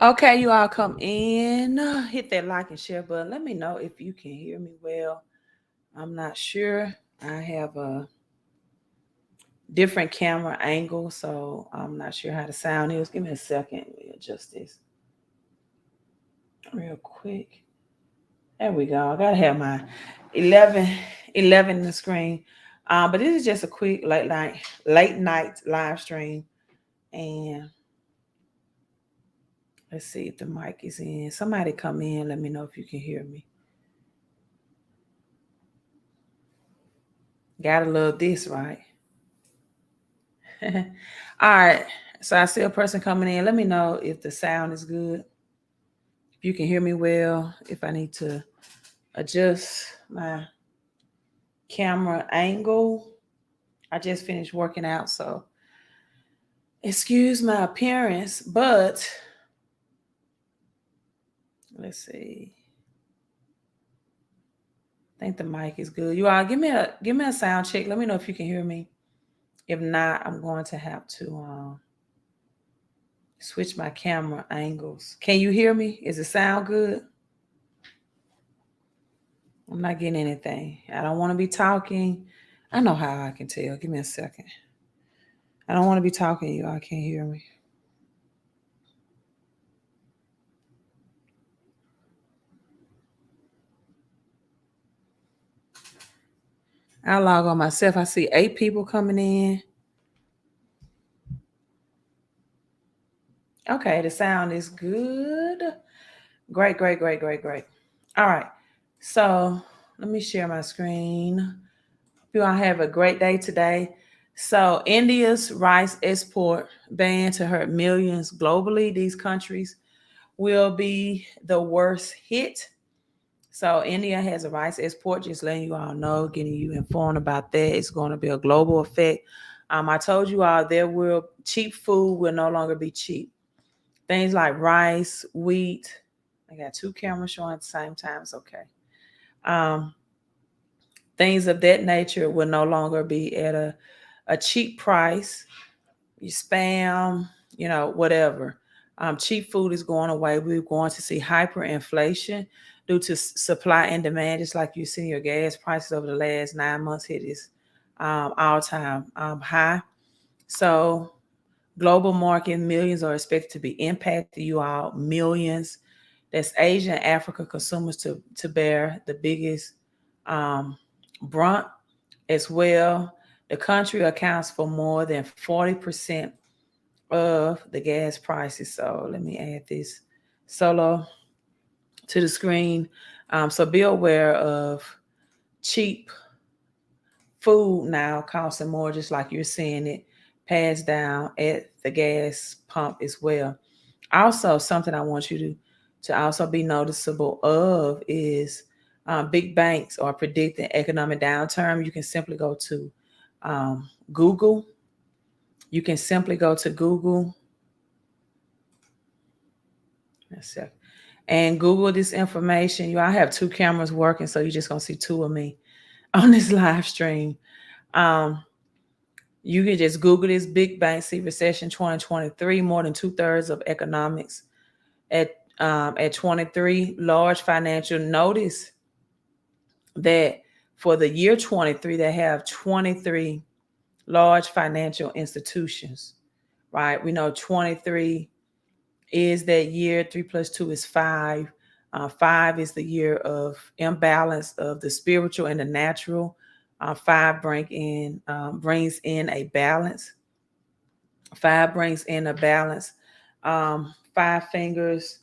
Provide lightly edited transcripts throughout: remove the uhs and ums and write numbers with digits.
Okay, you all come in, hit that like and share button. Let me know if you can hear me well. I'm not sure. I have a different camera angle, so I'm not sure how the sound is. Give me a second. Let me adjust this real quick. There we go. I gotta have my 11 in the screen. But this is just a quick late night live stream. And let's see if the mic is in. Somebody come in. Let me know if you can hear me. Gotta love this, right? All right. So I see a person coming in. Let me know if the sound is good. If you can hear me well. If I need to adjust my camera angle. I just finished working out, so excuse my appearance, but let's see. I think the mic is good. You all give me a sound check. Let me know if you can hear me. If not, I'm going to have to switch my camera angles. Can you hear me? Is it sound good? I'm not getting anything. I don't want to be talking. I know how I can tell. Give me a second. I don't want to be talking. You all can't hear me. I'll log on myself. I see 8 people coming in. Okay, the sound is good. Great, great, great, great, great. All right. So let me share my screen. You all have a great day today. So India's rice export ban to hurt millions globally. These countries will be the worst hit. So India has a rice export, just letting you all know, getting you informed about that. It's going to be a global effect. I told you all cheap food will no longer be cheap. Things like rice, wheat. I got 2 cameras showing at the same time. It's okay. Things of that nature will no longer be at a cheap price. You spam, whatever. Cheap food is going away. We're going to see hyperinflation due to supply and demand, just like you see your gas prices over the last 9 months hit this all-time high. So global market, millions are expected to be impacted. You all, millions. That's Asian and Africa consumers to bear the biggest brunt as well. The country accounts for more than 40% of the gas prices. So let me add this solo to the screen. So be aware of cheap food now costing more, just like you're seeing it passed down at the gas pump as well. Also, something I want you to also be noticeable of is big banks are predicting economic downturn. You can simply go to Google. You can simply go to Google. Let's see. And Google this information. I have 2 cameras working, so you're just gonna see 2 of me on this live stream. You can just Google this: big bank see recession 2023. More than 2/3 of economics at 23. Large financial notice that for the year 23, they have 23 large financial institutions. Right? We know 23 is that year. 3 plus 2 is 5. 5 is the year of imbalance of the spiritual and the natural. 5 brings in a balance. 5 brings in a balance. 5 fingers,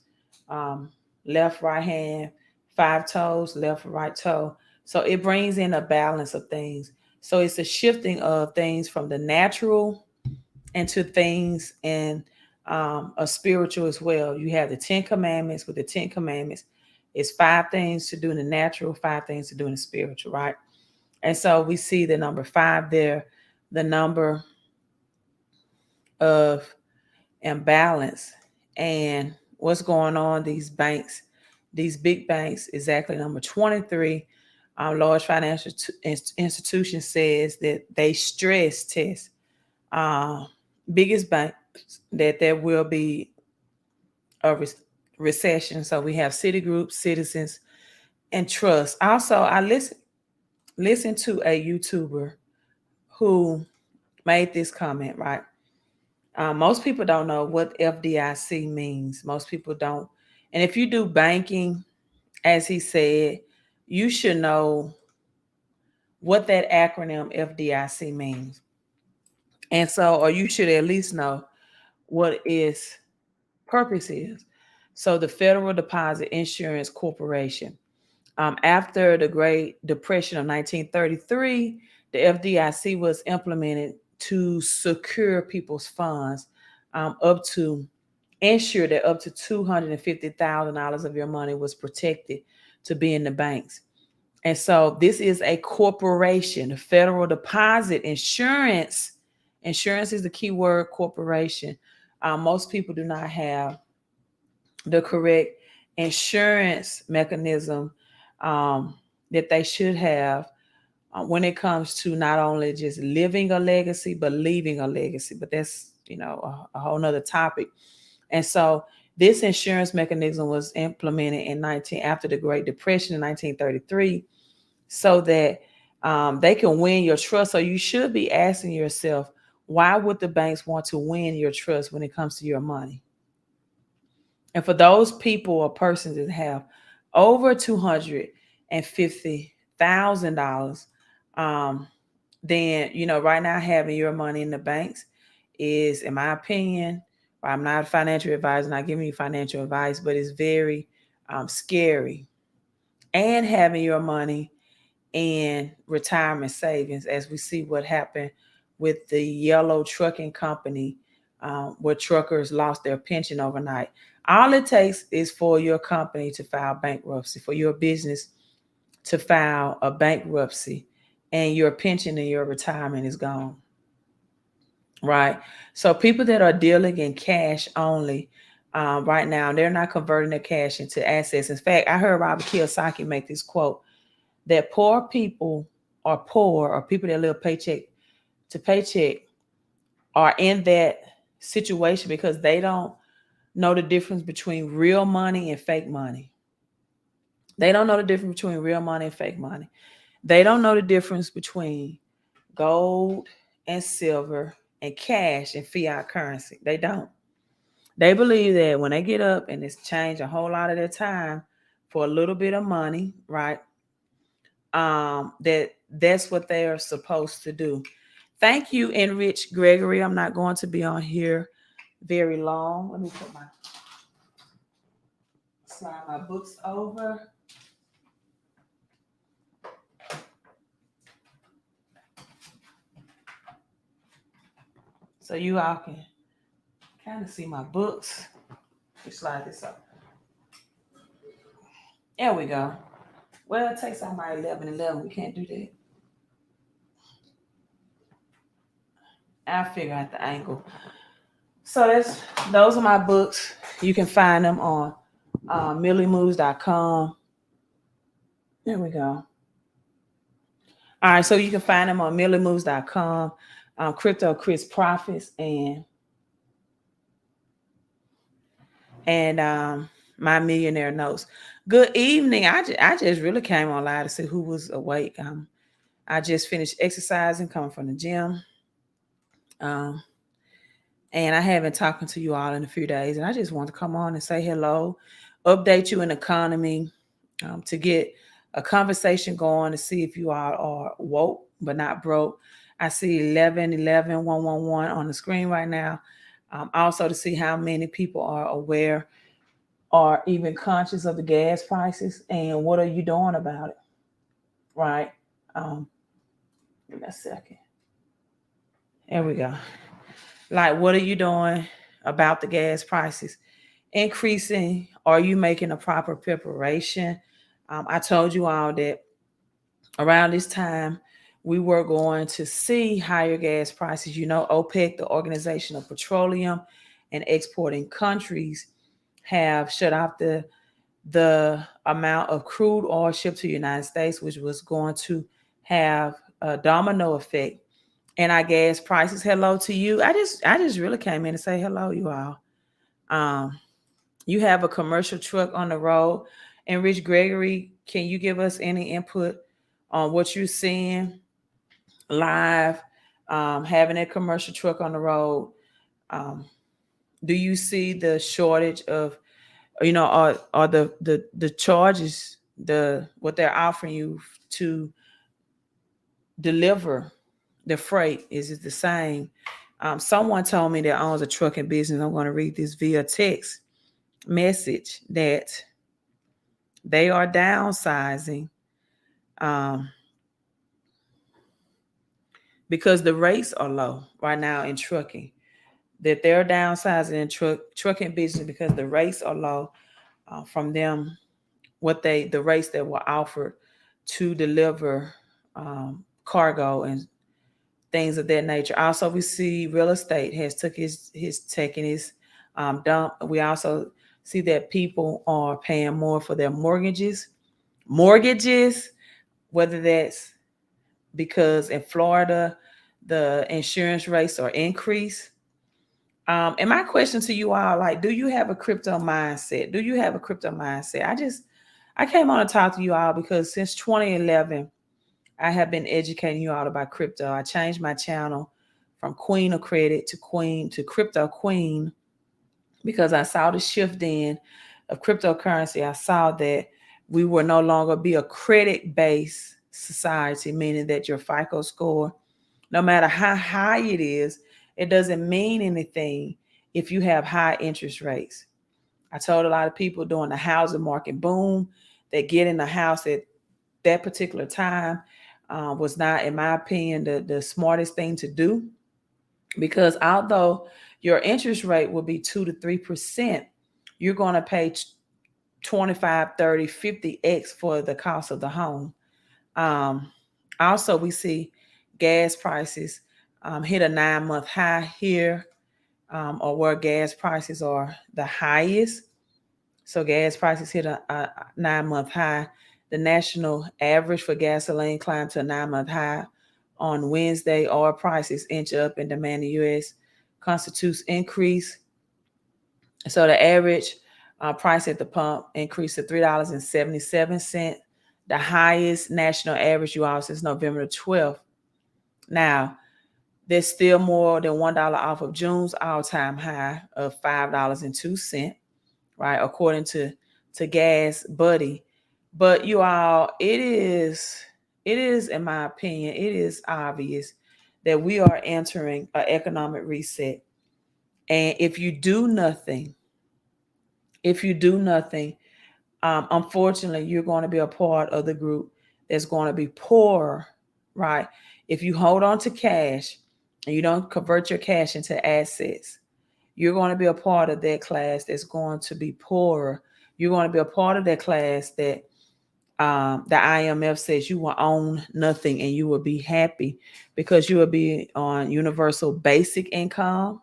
left, right hand. 5 toes, left, right toe. So it brings in a balance of things. So it's a shifting of things from the natural into things and a spiritual as well. You have the 10 commandments. With the 10 commandments, it's 5 things to do in the natural, 5 things to do in the spiritual, right? And so we see the number 5 there, the number of imbalance and what's going on. These banks, these big banks, exactly number 23. Large financial institution says that they stress test biggest bank that there will be a recession. So we have Citigroup, Citizens, and Trust. Also, I listen to a YouTuber who made this comment, right? Most people don't know what FDIC means. Most people don't. And if you do banking, as he said, you should know what that acronym FDIC means. And so, or you should at least know what its purpose is. So, the Federal Deposit Insurance Corporation. After the Great Depression of 1933, the FDIC was implemented to secure people's funds, up to ensure that up to $250,000 of your money was protected to be in the banks. And so this is a corporation, Federal Deposit Insurance. Insurance is the key word, corporation. Most people do not have the correct insurance mechanism that they should have when it comes to not only just living a legacy, but leaving a legacy. But that's, a whole nother topic. And so this insurance mechanism was implemented after the Great Depression in 1933, so that they can win your trust. So you should be asking yourself, why would the banks want to win your trust when it comes to your money? And for those people or persons that have over $250,000, then, right now having your money in the banks is, in my opinion, I'm not a financial advisor, not giving you financial advice, but it's very scary. And having your money in retirement savings, as we see what happened with the yellow trucking company, where truckers lost their pension overnight. All it takes is for your company to file bankruptcy, for your business to file a bankruptcy, and your pension and your retirement is gone. Right? So people that are dealing in cash only right now, they're not converting their cash into assets. In fact, I heard Robert Kiyosaki make this quote that poor people are poor, or people that live paycheck to paycheck are in that situation because they don't know the difference between real money and fake money. They don't know the difference between real money and fake money. They don't know the difference between gold and silver and cash and fiat currency. They don't. They believe that when they get up and it's changed a whole lot of their time for a little bit of money, right? That's what they are supposed to do. Thank you, Enrich Gregory. I'm not going to be on here very long. Let me slide my books over. So you all can kind of see my books. You slide this up. There we go. Well, it takes out my 11. We can't do that. I'll figure out the angle. So those are my books. You can find them on milliemoves.com. There we go. All right, so you can find them on milliemoves.com, Crypto Chris Profits, and My Millionaire Notes. Good evening. I just really came on live to see who was awake. I just finished exercising, coming from the gym. And I haven't talked to you all in a few days, and I just want to come on and say hello, update you in the economy, to get a conversation going to see if you all are woke but not broke. I see 11 on the screen right now. Also to see how many people are aware or even conscious of the gas prices, and what are you doing about it, right? Give me a second. There we go. Like, what are you doing about the gas prices increasing? Are you making a proper preparation? I told you all that around this time we were going to see higher gas prices. OPEC, the Organization of Petroleum and Exporting Countries, have shut off the amount of crude oil shipped to the United States, which was going to have a domino effect and our gas prices. Hello to you. I just really came in to say hello, you all. Um, you have a commercial truck on the road. And Rich Gregory, can you give us any input on what you're seeing live? Having a commercial truck on the road. Um, do you see the shortage of, are the charges, the what they're offering you to deliver the freight, is it the same? Someone told me that owns a trucking business. I'm going to read this via text message that they are downsizing, um, because the rates are low right now in trucking. That they're downsizing in trucking business because the rates are low, from them, the rates that were offered to deliver cargo and things of that nature. Also, we see real estate has taken his dump. We also see that people are paying more for their mortgages, whether that's because in Florida the insurance rates are increased. And my question to you all, like, do you have a crypto mindset? Do you have a crypto mindset? I came on to talk to you all because since 2011, I have been educating you all about crypto. I changed my channel from Queen of Credit to Crypto Queen because I saw the shift in of cryptocurrency. I saw that we will no longer be a credit-based society, meaning that your FICO score, no matter how high it is, it doesn't mean anything if you have high interest rates. I told a lot of people during the housing market boom that getting a house at that particular time was not, in my opinion, the smartest thing to do, because although your interest rate will be 2 to 3%, you're going to pay 25, 30, 50x for the cost of the home. Um, Also, we see gas prices hit a 9-month high here, or where gas prices are the highest. So gas prices hit a 9-month high. The national average for gasoline climbed to a 9-month high on Wednesday. Oil prices inch up and demand in the U.S. constitutes increase. So the average price at the pump increased to $3.77, the highest national average you all since November the 12th. Now, there's still more than $1 off of June's all-time high of $5.02, right? According to Gas Buddy. But you all, it is, in my opinion, it is obvious that we are entering an economic reset. And if you do nothing, unfortunately, you're going to be a part of the group that's going to be poor, right? If you hold on to cash and you don't convert your cash into assets, you're going to be a part of that class that's going to be poorer. You're going to be a part of that class that the IMF says you will own nothing and you will be happy because you will be on universal basic income.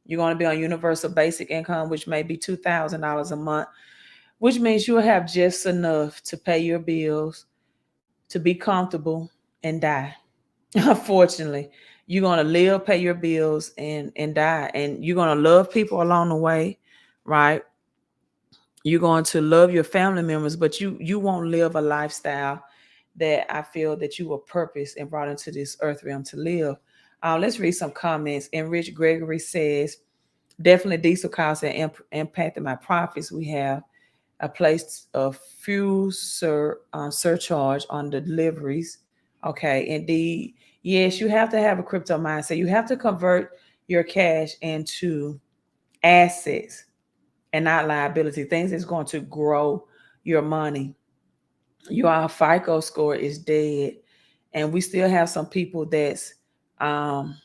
You're going to be on universal basic income, which may be $2,000 a month, which means you'll have just enough to pay your bills, to be comfortable, and die. Unfortunately, you're going to live, pay your bills, and die. And you're going to love people along the way, right? You're going to love your family members, but you won't live a lifestyle that I feel that you were purposed and brought into this earth realm to live. Let's read some comments. And Rich Gregory says, definitely diesel costs have impacted my profits. We have a place of fuel surcharge on the deliveries. Okay, indeed. Yes, you have to have a crypto mindset. You have to convert your cash into assets and not liability, things that's going to grow your money. Your FICO score is dead. And we still have some people that's um,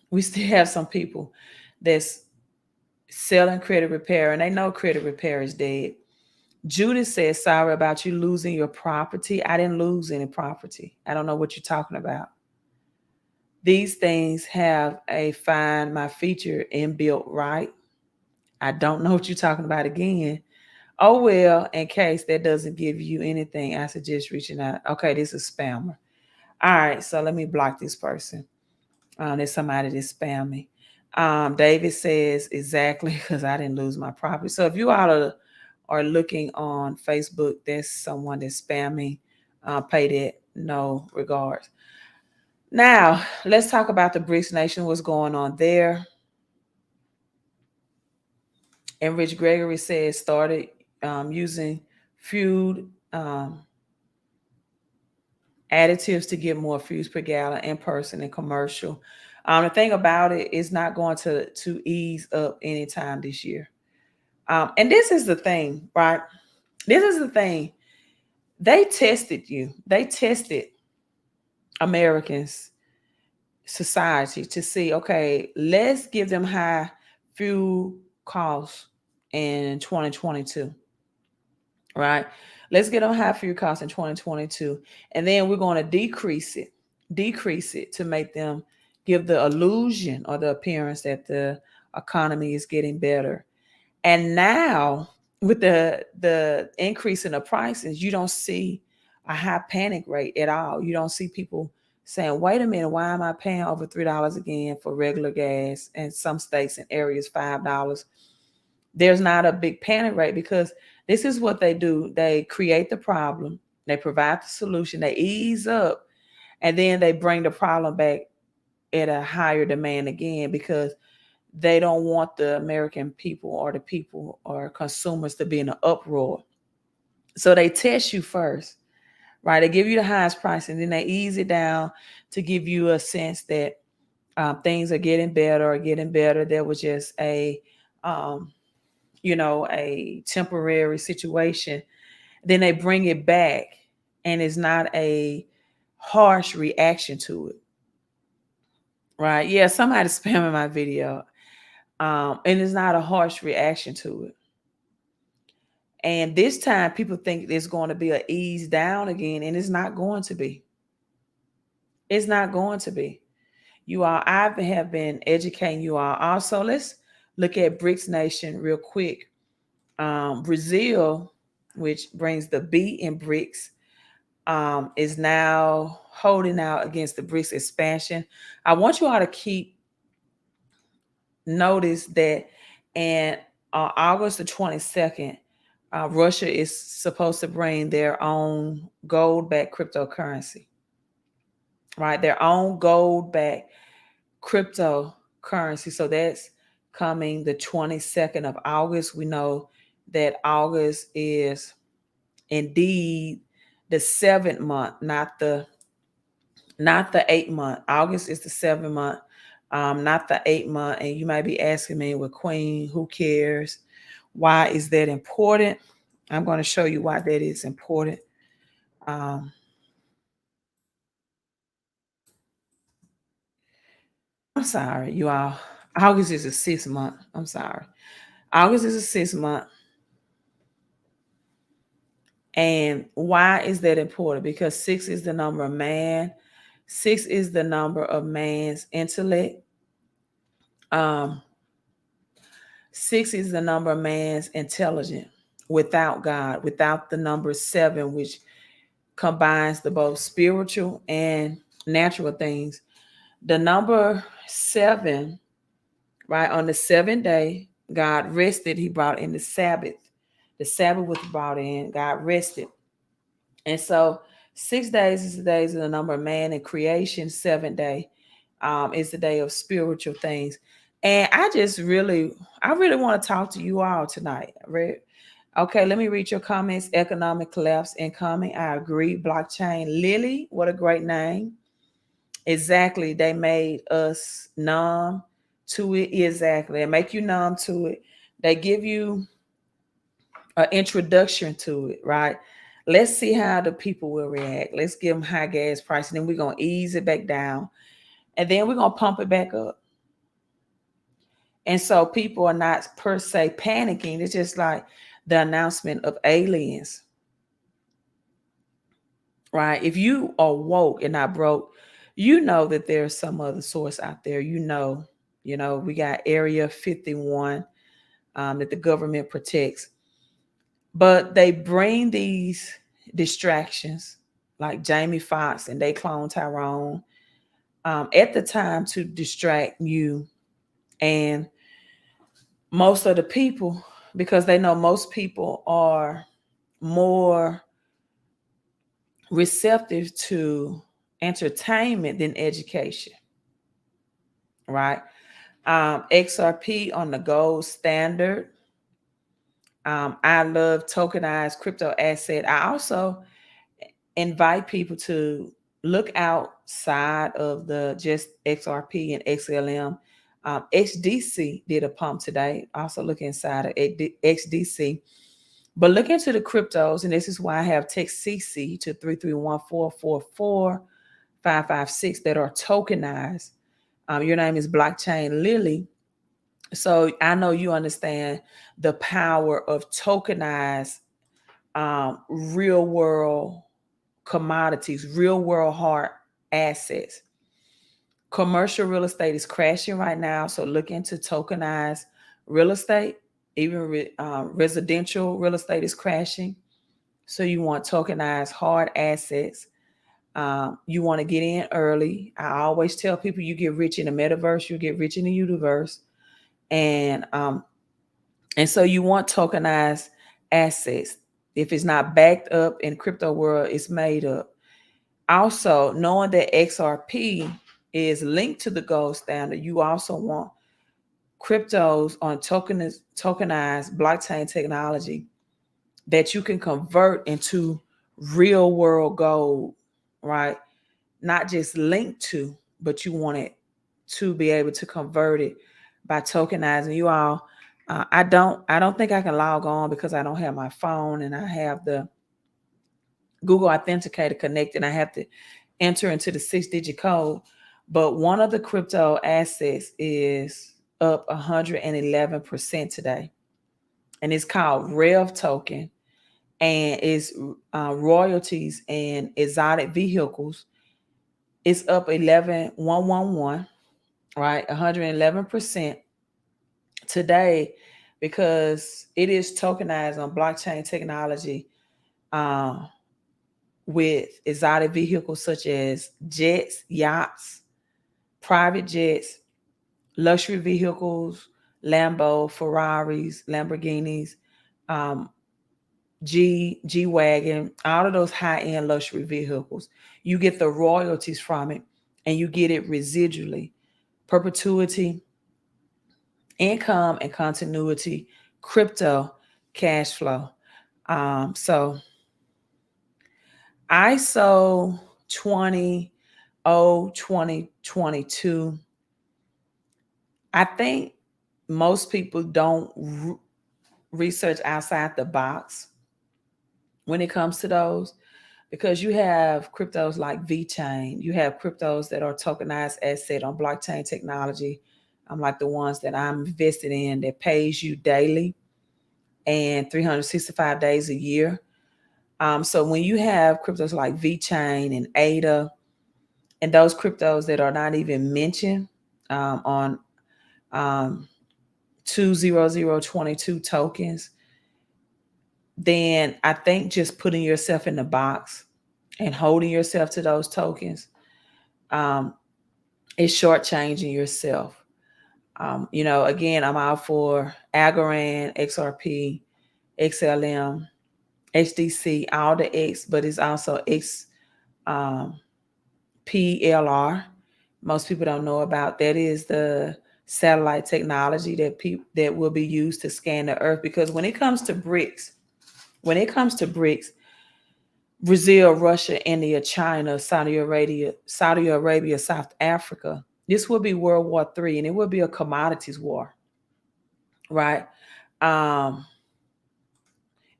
we still have some people that's selling credit repair and they know credit repair is dead. Judith says, sorry about you losing your property. I didn't lose any property. I don't know what you're talking about. These things have a find my feature inbuilt, right? I don't know what you're talking about again. Oh, well, in case that doesn't give you anything, I suggest reaching out. Okay, this is spammer. All right, so let me block this person. There's somebody that spam me. David says exactly because I didn't lose my property. So if you all are looking on Facebook, there's someone that's spamming. Pay that no regards. Now let's talk about the BRICS nation. What's going on there? And Rich Gregory says started using food additives to get more foods per gallon in person and commercial. The thing about it is not going to ease up anytime this year. And this is the thing, right? This is the thing. They tested you. They tested Americans, society to see, okay, let's give them high fuel costs in 2022, right? Let's get them high fuel costs in 2022. And then we're going to decrease it to make them give the illusion or the appearance that the economy is getting better. And now with the increase in the prices, you don't see a high panic rate at all. You don't see people saying, wait a minute, why am I paying over $3 again for regular gas? And some states and areas $5. There's not a big panic rate because this is what they do. They create the problem, they provide the solution, they ease up, and then they bring the problem back at a higher demand again because they don't want the American people or the people or consumers to be in an uproar. So they test you first, right? They give you the highest price and then they ease it down to give you a sense that things are getting better or getting better. There was just um, a temporary situation. Then they bring it back and it's not a harsh reaction to it, right? Yeah, somebody's spamming my video. And it's not a harsh reaction to it. And this time people think there's going to be an ease down again, and it's not going to be. It's not going to be. You all, I have been educating you all. Also, let's look at BRICS nation real quick. Brazil, which brings the B in BRICS, is now holding out against the BRICS expansion. I want you all to keep notice that in August the 22nd, Russia is supposed to bring their own gold-backed cryptocurrency, right? Their own gold-backed cryptocurrency. So that's coming the 22nd of August. We know that August is indeed the 7th month, not the 8th month. August is the 7th month, not the 8th month. And you might be asking me, well, Queen, who cares? Why is that important? I'm going to show you why that is important. I'm sorry, you all. August is the 6th month. I'm sorry. August is the 6th month. And why is that important? Because 6 is the number of man. 6 is the number of man's intellect. 6 is the number of man's intelligence without God, without the number 7, which combines the both spiritual and natural things. The number 7, right, on the 7th day, God rested. He brought in the Sabbath. The Sabbath was brought in. God rested. And so 6 days is the days of the number of man and creation. 7th day is the day of spiritual things. And I really want to talk to you all tonight. Okay, let me read your comments. Economic collapse incoming. I agree. Blockchain. Lily, what a great name. Exactly. They made us numb to it. Exactly. They make you numb to it. They give you an introduction to it, right? Let's see how the people will react. Let's give them high gas price, and then we're going to ease it back down. And then we're going to pump it back up. And so people are not per se panicking. It's just like the announcement of aliens, right? If you are woke and not broke, you know that there's some other source out there. We got Area 51 that the government protects. But they bring these distractions like Jamie Foxx and they clone Tyrone at the time to distract you and most of the people, because they know most people are more receptive to entertainment than education, right? XRP on the gold standard. I love tokenized crypto asset. I also invite people to look outside of the just XRP and XLM. XDC did a pump today. Also look inside of XDC. But look into the cryptos, and this is why I have text CC to 331-444-556 that are tokenized. Your name is Blockchain Lily. So I know you understand the power of tokenized real world commodities, real world hard assets. Commercial real estate is crashing right now, so look into tokenized real estate. Even residential real estate is crashing. So you want tokenized hard assets. You want to get in early. I always tell people you get rich in the metaverse, you get rich in the universe. And so you want tokenized assets. If it's not backed up in crypto world, it's made up. Also, knowing that XRP is linked to the gold standard, you also want cryptos on tokenized blockchain technology that you can convert into real world gold, right? Not just linked to, but you want it to be able to convert it by tokenizing. You all, I don't think I can log on because I don't have my phone and I have the Google Authenticator connected. I have to enter into the 6-digit code. But one of the crypto assets is up 111% today. And it's called Rev Token. And it's royalties and exotic vehicles. It's up 111, right? 111% today because it is tokenized on blockchain technology. With exotic vehicles such as jets, yachts, private jets, luxury vehicles, Lambo, Ferraris, Lamborghinis, G-Wagon, all of those high-end luxury vehicles. You get the royalties from it and you get it residually. Perpetuity, income, and continuity, crypto, cash flow. So ISO 2022. I think most people don't research outside the box when it comes to those, because you have cryptos like VeChain, you have cryptos that are tokenized asset on blockchain technology. Like the ones that I'm invested in that pays you daily and 365 days a year. So when you have cryptos like VeChain and ADA and those cryptos that are not even mentioned on 20022 tokens, then I think just putting yourself in the box and holding yourself to those tokens is shortchanging yourself. Again, I'm out for Algorand, XRP, XLM, HDC, all the X, but it's also PLR. Most people don't know about that. Is the satellite technology that will be used to scan the earth. Because when it comes to BRICS, Brazil, Russia, India, China, Saudi Arabia, South Africa, this will be World War III, and it will be a commodities war, right?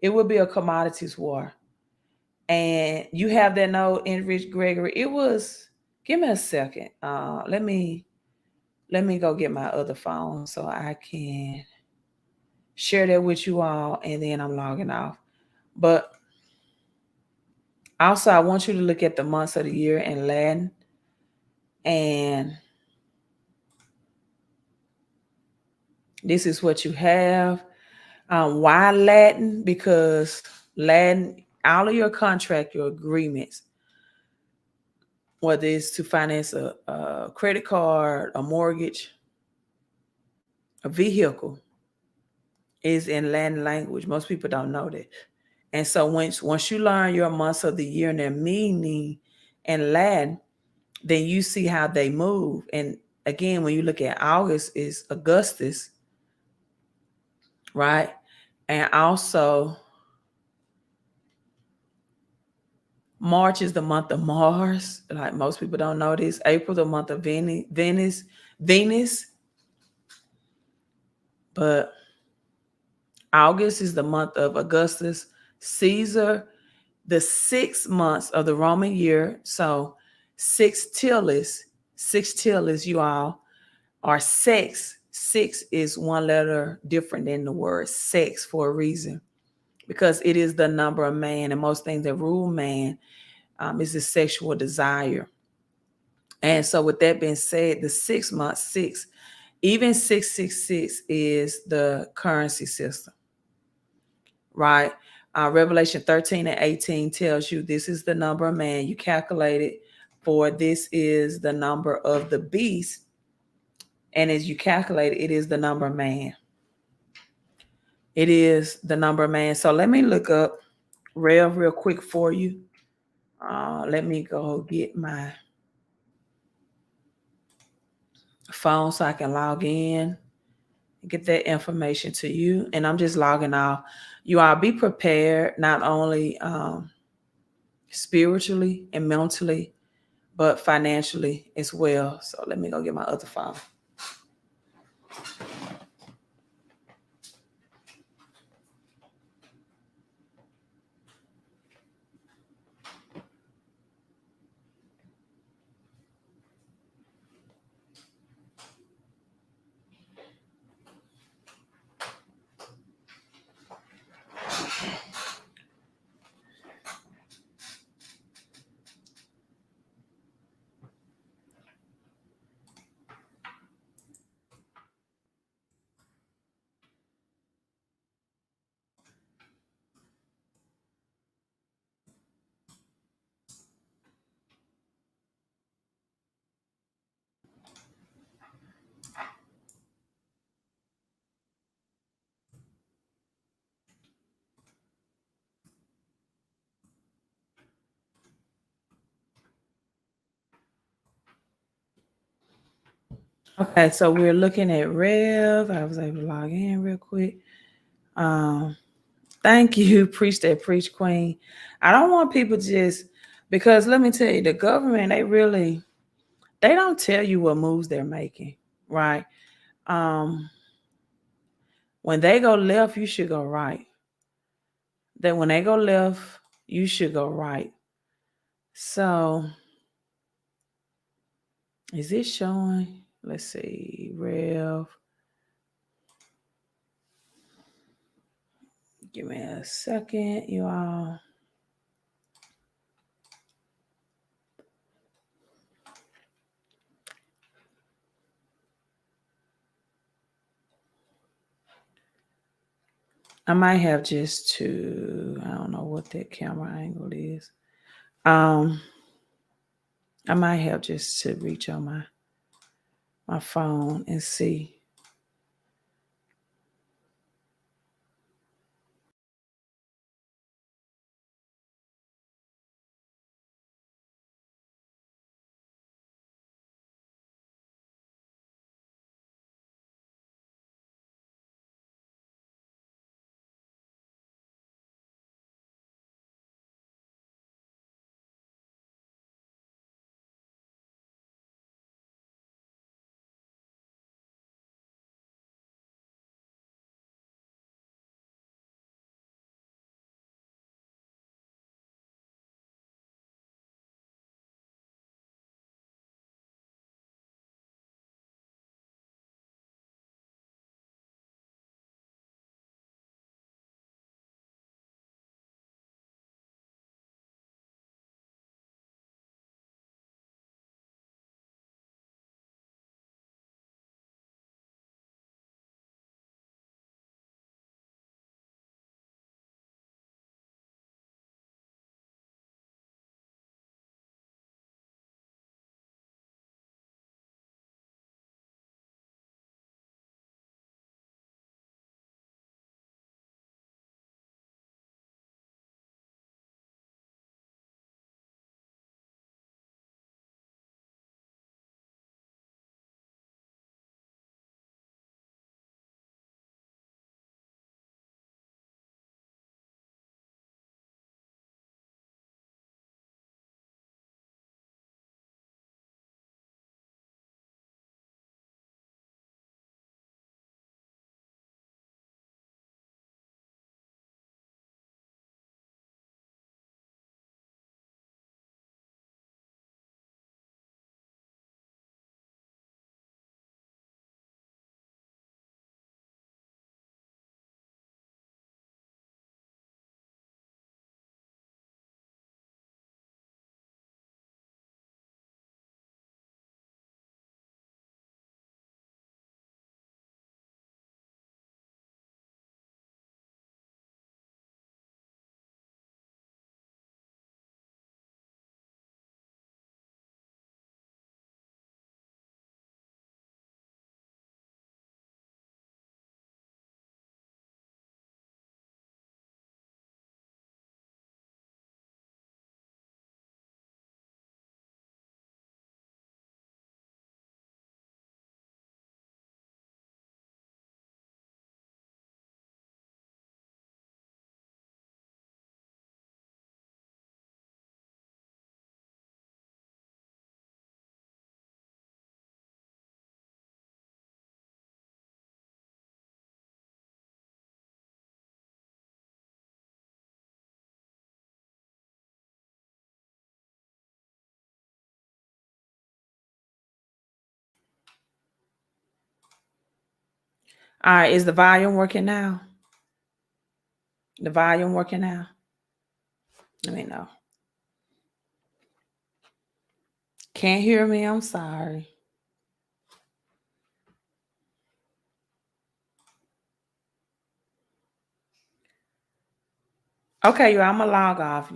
It will be a commodities war. And you have that note in Rich Gregory. It was, give me a second. Let me go get my other phone so I can share that with you all, and then I'm logging off. But also, I want you to look at the months of the year in Latin. And this is what you have. Why Latin? Because Latin, all of your contract, your agreements, whether it's to finance a credit card, a mortgage, a vehicle, is in Latin language. Most people don't know that. And so once you learn your months of the year and their meaning in Latin, then you see how they move. And again, when you look at August, is Augustus, right? And also March is the month of Mars. Like most people don't know this. April, the month of Venus. But August is the month of Augustus, Caesar, the 6 months of the Roman year. So six till is you all are sex. Six is one letter different than the word sex for a reason, because it is the number of man, and most things that rule man is the sexual desire. And so, with that being said, the 6 months, six, even 666 is the currency system, right? Revelation 13 and 18 tells you this is the number of man. You calculate it, for this is the number of the beast. And as you calculate it, it is the number of man. It is the number of man. So let me look up Rev real quick for you. Let me go get my phone so I can log in and get that information to you. And I'm just logging off. You all be prepared, not only spiritually and mentally, but financially as well. So let me go get my other phone. Okay, so we're looking at Rev. I was able to log in real quick. Thank you, preach that preach queen. I don't want people just, because let me tell you, the government, they don't tell you what moves they're making, right? Um, when they go left, you should go right. Then when they go left, you should go right. So is it showing? Let's see, Rev. Give me a second, you all. I might have just to, I don't know what that camera angle is. I might have just to reach on my phone and see. All right, is the volume working now? The volume working now? Let me know. Can't hear me? I'm sorry. Okay, I'm gonna log off.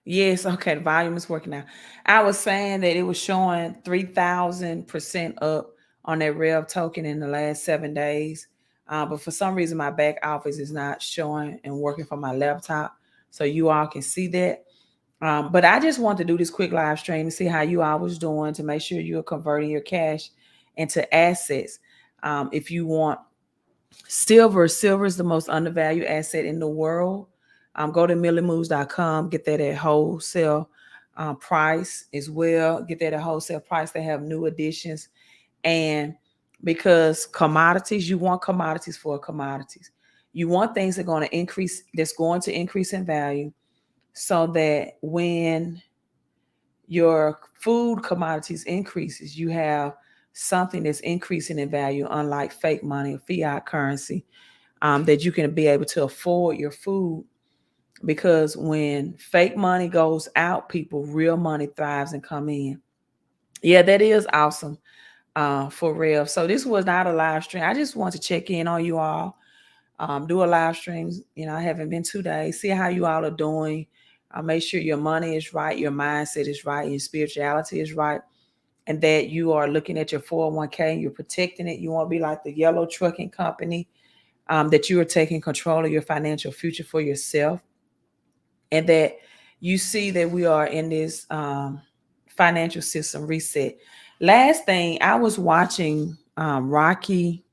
Yes, okay, the volume is working now. I was saying that it was showing 3,000% up on that Rev token in the last 7 days. But for some reason, my back office is not showing and working from my laptop. So you all can see that. But I just want to do this quick live stream and see how you all was doing to make sure you're converting your cash into assets. If you want silver is the most undervalued asset in the world. Go to millimoves.com, get that at wholesale price as well. Get that at wholesale price. They have new additions. And because commodities, you want commodities for commodities. You want things that are going to increase, that's going to increase in value, so that when your food commodities increases, you have something that's increasing in value, unlike fake money or fiat currency, that you can be able to afford your food. Because when fake money goes out, people, real money thrives and come in. Yeah, that is awesome for real. So this was not a live stream. I just want to check in on you all. Do a live stream. I haven't been 2 days. See how you all are doing. Make sure your money is right, your mindset is right, your spirituality is right, and that you are looking at your 401k and you're protecting it. You want to be like the yellow trucking company, that you are taking control of your financial future for yourself, and that you see that we are in this financial system reset. Last thing, I was watching Rocky,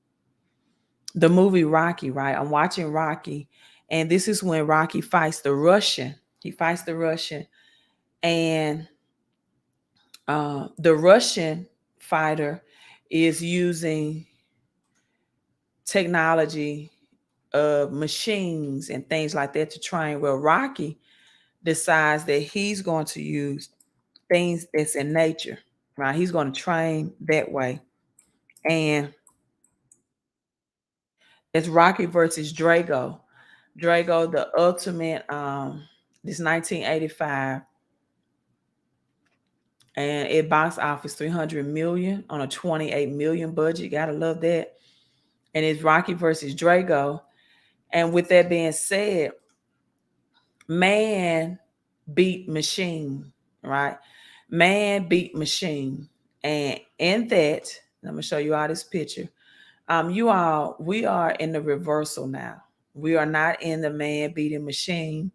the movie Rocky, right? I'm watching Rocky, and this is when Rocky fights the Russian. He fights the Russian, and the Russian fighter is using technology of machines and things like that to train. Well, Rocky decides that he's going to use things that's in nature, right? He's going to train that way. And it's Rocky versus Drago. Drago, the ultimate, this 1985, and it box office 300 million on a 28 million budget. Gotta love that. And it's Rocky versus Drago. And with that being said, man beat machine, right? Man beat machine. And in that, I'm gonna show you all this picture. We are in the reversal now. We are not in the man beating machine.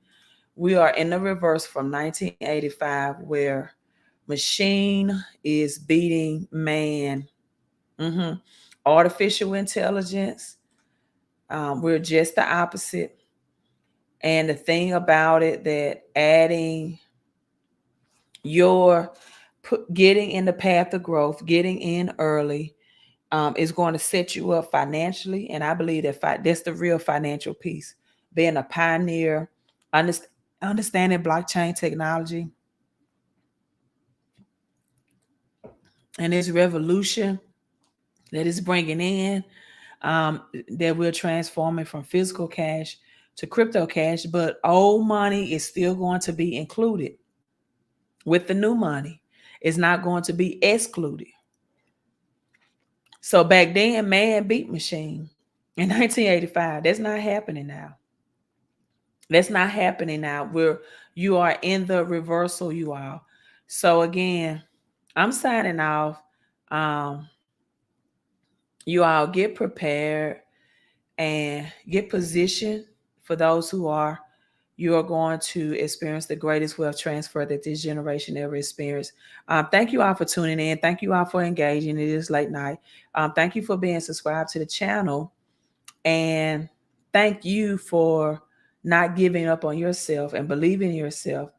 We are in the reverse from 1985, where machine is beating man. Mm-hmm. Artificial intelligence. We're just the opposite. And the thing about it, that adding your getting in the path of growth, getting in early, is going to set you up financially. And I believe that that's the real financial piece. Being a pioneer, understanding blockchain technology, and this revolution that is bringing in, that we're transforming from physical cash to crypto cash, but old money is still going to be included with the new money. It's not going to be excluded. So back then, man beat machine in 1985. That's not happening now. That's not happening now. You are in the reversal, you all. So again, I'm signing off. Um, you all get prepared and get positioned for those who are. You are going to experience the greatest wealth transfer that this generation ever experienced. Thank you all for tuning in. Thank you all for engaging. It is late night. Thank you for being subscribed to the channel. And thank you for not giving up on yourself and believing in yourself.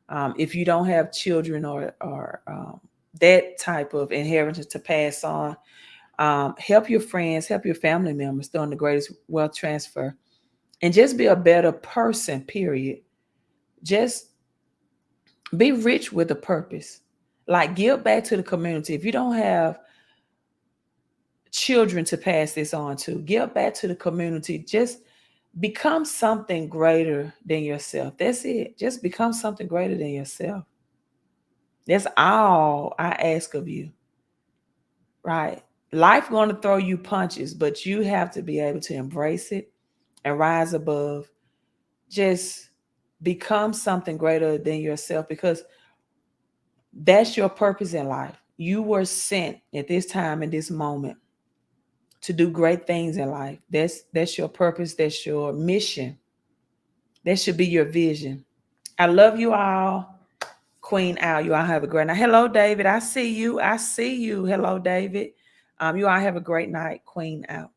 If you don't have children or that type of inheritance to pass on, help your friends, help your family members during the greatest wealth transfer, and just be a better person, period. Just be rich with a purpose. Like, give back to the community. If you don't have children to pass this on to. Give back to the community. Just become something greater than yourself. That's it. Just become something greater than yourself. That's all I ask of you. Right? Life going to throw you punches, but you have to be able to embrace it and rise above. Just become something greater than yourself, because that's your purpose in life. You were sent at this time, in this moment, to do great things in life. That's your purpose. That's your mission. That should be your vision. I love you all. Queen Al, you all have a great night. Hello, David. I see you. I see you. Hello, David. You all have a great night. Queen out.